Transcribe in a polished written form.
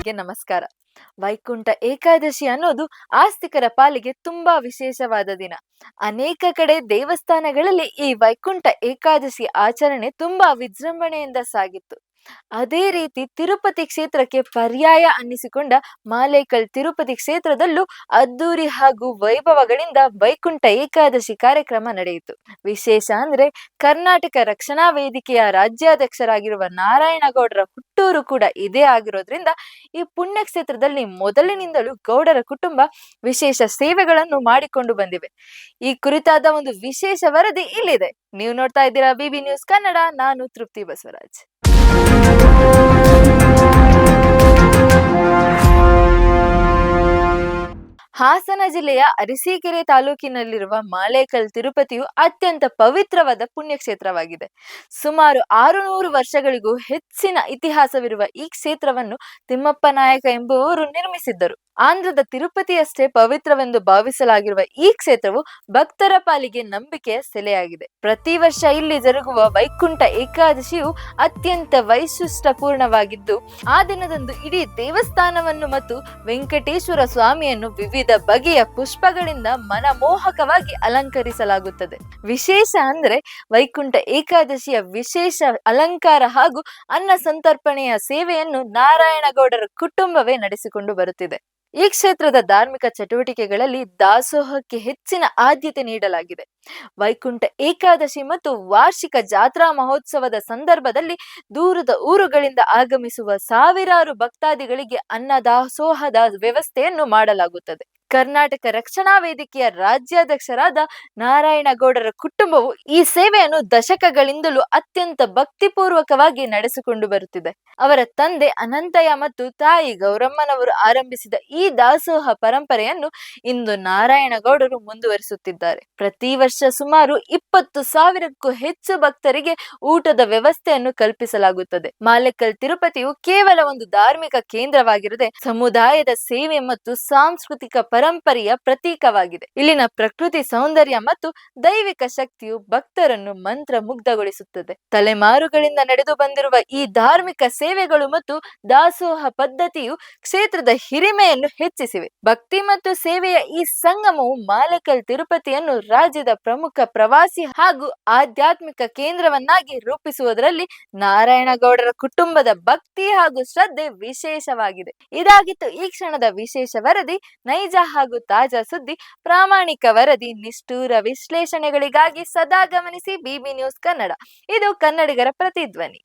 ಬಾಂಧವರಿಗೆ ನಮಸ್ಕಾರ. ವೈಕುಂಠ ಏಕಾದಶಿ ಅನ್ನೋದು ಆಸ್ತಿಕರ ಪಾಲಿಗೆ ತುಂಬಾ ವಿಶೇಷವಾದ ದಿನ. ಅನೇಕ ಕಡೆ ದೇವಸ್ಥಾನಗಳಲ್ಲಿ ಈ ವೈಕುಂಠ ಏಕಾದಶಿ ಆಚರಣೆ ತುಂಬಾ ವಿಜೃಂಭಣೆಯಿಂದ ಸಾಗಿತ್ತು. ಅದೇ ರೀತಿ ತಿರುಪತಿ ಕ್ಷೇತ್ರಕ್ಕೆ ಪರ್ಯಾಯ ಅನ್ನಿಸಿಕೊಂಡ ಮಾಲೇಕಲ್ ತಿರುಪತಿ ಕ್ಷೇತ್ರದಲ್ಲೂ ಅದ್ದೂರಿ ಹಾಗೂ ವೈಭವಗಳಿಂದ ವೈಕುಂಠ ಏಕಾದಶಿ ಕಾರ್ಯಕ್ರಮ ನಡೆಯಿತು. ವಿಶೇಷ ಅಂದ್ರೆ ಕರ್ನಾಟಕ ರಕ್ಷಣಾ ವೇದಿಕೆಯ ರಾಜ್ಯಾಧ್ಯಕ್ಷರಾಗಿರುವ ನಾರಾಯಣಗೌಡರ ಹುಟ್ಟೂರು ಕೂಡ ಇದೇ ಆಗಿರೋದ್ರಿಂದ ಈ ಪುಣ್ಯ ಕ್ಷೇತ್ರದಲ್ಲಿ ಮೊದಲಿನಿಂದಲೂ ಗೌಡರ ಕುಟುಂಬ ವಿಶೇಷ ಸೇವೆಗಳನ್ನು ಮಾಡಿಕೊಂಡು ಬಂದಿವೆ. ಈ ಕುರಿತಾದ ಒಂದು ವಿಶೇಷ ವರದಿ ಇಲ್ಲಿದೆ. ನೀವು ನೋಡ್ತಾ ಇದ್ದೀರಾ ಬಿಬಿ ನ್ಯೂಸ್ ಕನ್ನಡ. ನಾನು ತೃಪ್ತಿ ಬಸವರಾಜ್. ಹಾಸನ ಜಿಲ್ಲೆಯ ಅರಸೀಕೆರೆ ತಾಲೂಕಿನಲ್ಲಿರುವ ಮಾಲೇಕಲ್ ತಿರುಪತಿಯು ಅತ್ಯಂತ ಪವಿತ್ರವಾದ ಪುಣ್ಯಕ್ಷೇತ್ರವಾಗಿದೆ. ಸುಮಾರು 600 ವರ್ಷಗಳಿಗೂ ಹೆಚ್ಚಿನ ಇತಿಹಾಸವಿರುವ ಈ ಕ್ಷೇತ್ರವನ್ನು ತಿಮ್ಮಪ್ಪ ನಾಯಕ ಎಂಬುವವರು ನಿರ್ಮಿಸಿದ್ದರು. ಆಂಧ್ರದ ತಿರುಪತಿಯಷ್ಟೇ ಪವಿತ್ರವೆಂದು ಭಾವಿಸಲಾಗಿರುವ ಈ ಕ್ಷೇತ್ರವು ಭಕ್ತರ ಪಾಲಿಗೆ ನಂಬಿಕೆಯ ಸೆಲೆಯಾಗಿದೆ. ಪ್ರತಿ ವರ್ಷ ಇಲ್ಲಿ ಜರುಗುವ ವೈಕುಂಠ ಏಕಾದಶಿಯು ಅತ್ಯಂತ ವೈಶಿಷ್ಟ್ಯಪೂರ್ಣವಾಗಿದ್ದು, ಆ ದಿನದಂದು ಇಡೀ ದೇವಸ್ಥಾನವನ್ನು ಮತ್ತು ವೆಂಕಟೇಶ್ವರ ಸ್ವಾಮಿಯನ್ನು ವಿವಿಧ ಬಗೆಯ ಪುಷ್ಪಗಳಿಂದ ಮನಮೋಹಕವಾಗಿ ಅಲಂಕರಿಸಲಾಗುತ್ತದೆ. ವಿಶೇಷ ಅಂದ್ರೆ ವೈಕುಂಠ ಏಕಾದಶಿಯ ವಿಶೇಷ ಅಲಂಕಾರ ಹಾಗೂ ಅನ್ನ ಸಂತರ್ಪಣೆಯ ಸೇವೆಯನ್ನು ನಾರಾಯಣಗೌಡರ ಕುಟುಂಬವೇ ನಡೆಸಿಕೊಂಡು ಬರುತ್ತಿದೆ. ಈ ಕ್ಷೇತ್ರದ ಧಾರ್ಮಿಕ ಚಟುವಟಿಕೆಗಳಲ್ಲಿ ದಾಸೋಹಕ್ಕೆ ಹೆಚ್ಚಿನ ಆದ್ಯತೆ ನೀಡಲಾಗಿದೆ. ವೈಕುಂಠ ಏಕಾದಶಿ ಮತ್ತು ವಾರ್ಷಿಕ ಜಾತ್ರಾ ಮಹೋತ್ಸವದ ಸಂದರ್ಭದಲ್ಲಿ ದೂರದ ಊರುಗಳಿಂದ ಆಗಮಿಸುವ ಸಾವಿರಾರು ಭಕ್ತಾದಿಗಳಿಗೆ ಅನ್ನದಾಸೋಹದ ವ್ಯವಸ್ಥೆಯನ್ನು ಮಾಡಲಾಗುತ್ತದೆ. ಕರ್ನಾಟಕ ರಕ್ಷಣಾ ವೇದಿಕೆಯ ರಾಜ್ಯಾಧ್ಯಕ್ಷರಾದ ನಾರಾಯಣಗೌಡರ ಕುಟುಂಬವು ಈ ಸೇವೆಯನ್ನು ದಶಕಗಳಿಂದಲೂ ಅತ್ಯಂತ ಭಕ್ತಿಪೂರ್ವಕವಾಗಿ ನಡೆಸಿಕೊಂಡು ಬರುತ್ತಿದೆ. ಅವರ ತಂದೆ ಅನಂತಯ್ಯ ಮತ್ತು ತಾಯಿ ಗೌರಮ್ಮನವರು ಆರಂಭಿಸಿದ ಈ ದಾಸೋಹ ಪರಂಪರೆಯನ್ನು ಇಂದು ನಾರಾಯಣಗೌಡರು ಮುಂದುವರಿಸುತ್ತಿದ್ದಾರೆ. ಪ್ರತಿ ವರ್ಷ ಸುಮಾರು 20,000ಕ್ಕೂ ಹೆಚ್ಚು ಭಕ್ತರಿಗೆ ಊಟದ ವ್ಯವಸ್ಥೆಯನ್ನು ಕಲ್ಪಿಸಲಾಗುತ್ತದೆ. ಮಾಲೇಕಲ್ ತಿರುಪತಿಯು ಕೇವಲ ಒಂದು ಧಾರ್ಮಿಕ ಕೇಂದ್ರವಾಗಿರದೆ ಸಮುದಾಯದ ಸೇವೆ ಮತ್ತು ಸಾಂಸ್ಕೃತಿಕ ಪರಂಪರೆಯ ಪ್ರತೀಕವಾಗಿದೆ. ಇಲ್ಲಿನ ಪ್ರಕೃತಿ ಸೌಂದರ್ಯ ಮತ್ತು ದೈವಿಕ ಶಕ್ತಿಯು ಭಕ್ತರನ್ನು ಮಂತ್ರ ಮುಗ್ಧಗೊಳಿಸುತ್ತದೆ. ತಲೆಮಾರುಗಳಿಂದ ನಡೆದು ಬಂದಿರುವ ಈ ಧಾರ್ಮಿಕ ಸೇವೆಗಳು ಮತ್ತು ದಾಸೋಹ ಪದ್ಧತಿಯು ಕ್ಷೇತ್ರದ ಹಿರಿಮೆಯನ್ನು ಹೆಚ್ಚಿಸಿವೆ. ಭಕ್ತಿ ಮತ್ತು ಸೇವೆಯ ಈ ಸಂಗಮವು ಮಾಲೇಕಲ್ ತಿರುಪತಿಯನ್ನು ರಾಜ್ಯದ ಪ್ರಮುಖ ಪ್ರವಾಸಿ ಹಾಗೂ ಆಧ್ಯಾತ್ಮಿಕ ಕೇಂದ್ರವನ್ನಾಗಿ ರೂಪಿಸುವುದರಲ್ಲಿ ನಾರಾಯಣಗೌಡರ ಕುಟುಂಬದ ಭಕ್ತಿ ಹಾಗೂ ಶ್ರದ್ಧೆ ವಿಶೇಷವಾಗಿದೆ. ಇದಾಗಿತ್ತು ಈ ಕ್ಷಣದ ವಿಶೇಷ ವರದಿ. ನೈಜ ಹಾಗೂ ತಾಜಾ ಸುದ್ದಿ, ಪ್ರಾಮಾಣಿಕ ವರದಿ, ನಿಷ್ಠೂರ ವಿಶ್ಲೇಷಣೆಗಳಿಗಾಗಿ ಸದಾ ಗಮನಿಸಿ ಬಿಬಿ ನ್ಯೂಸ್ ಕನ್ನಡ. ಇದು ಕನ್ನಡಿಗರ ಪ್ರತಿಧ್ವನಿ.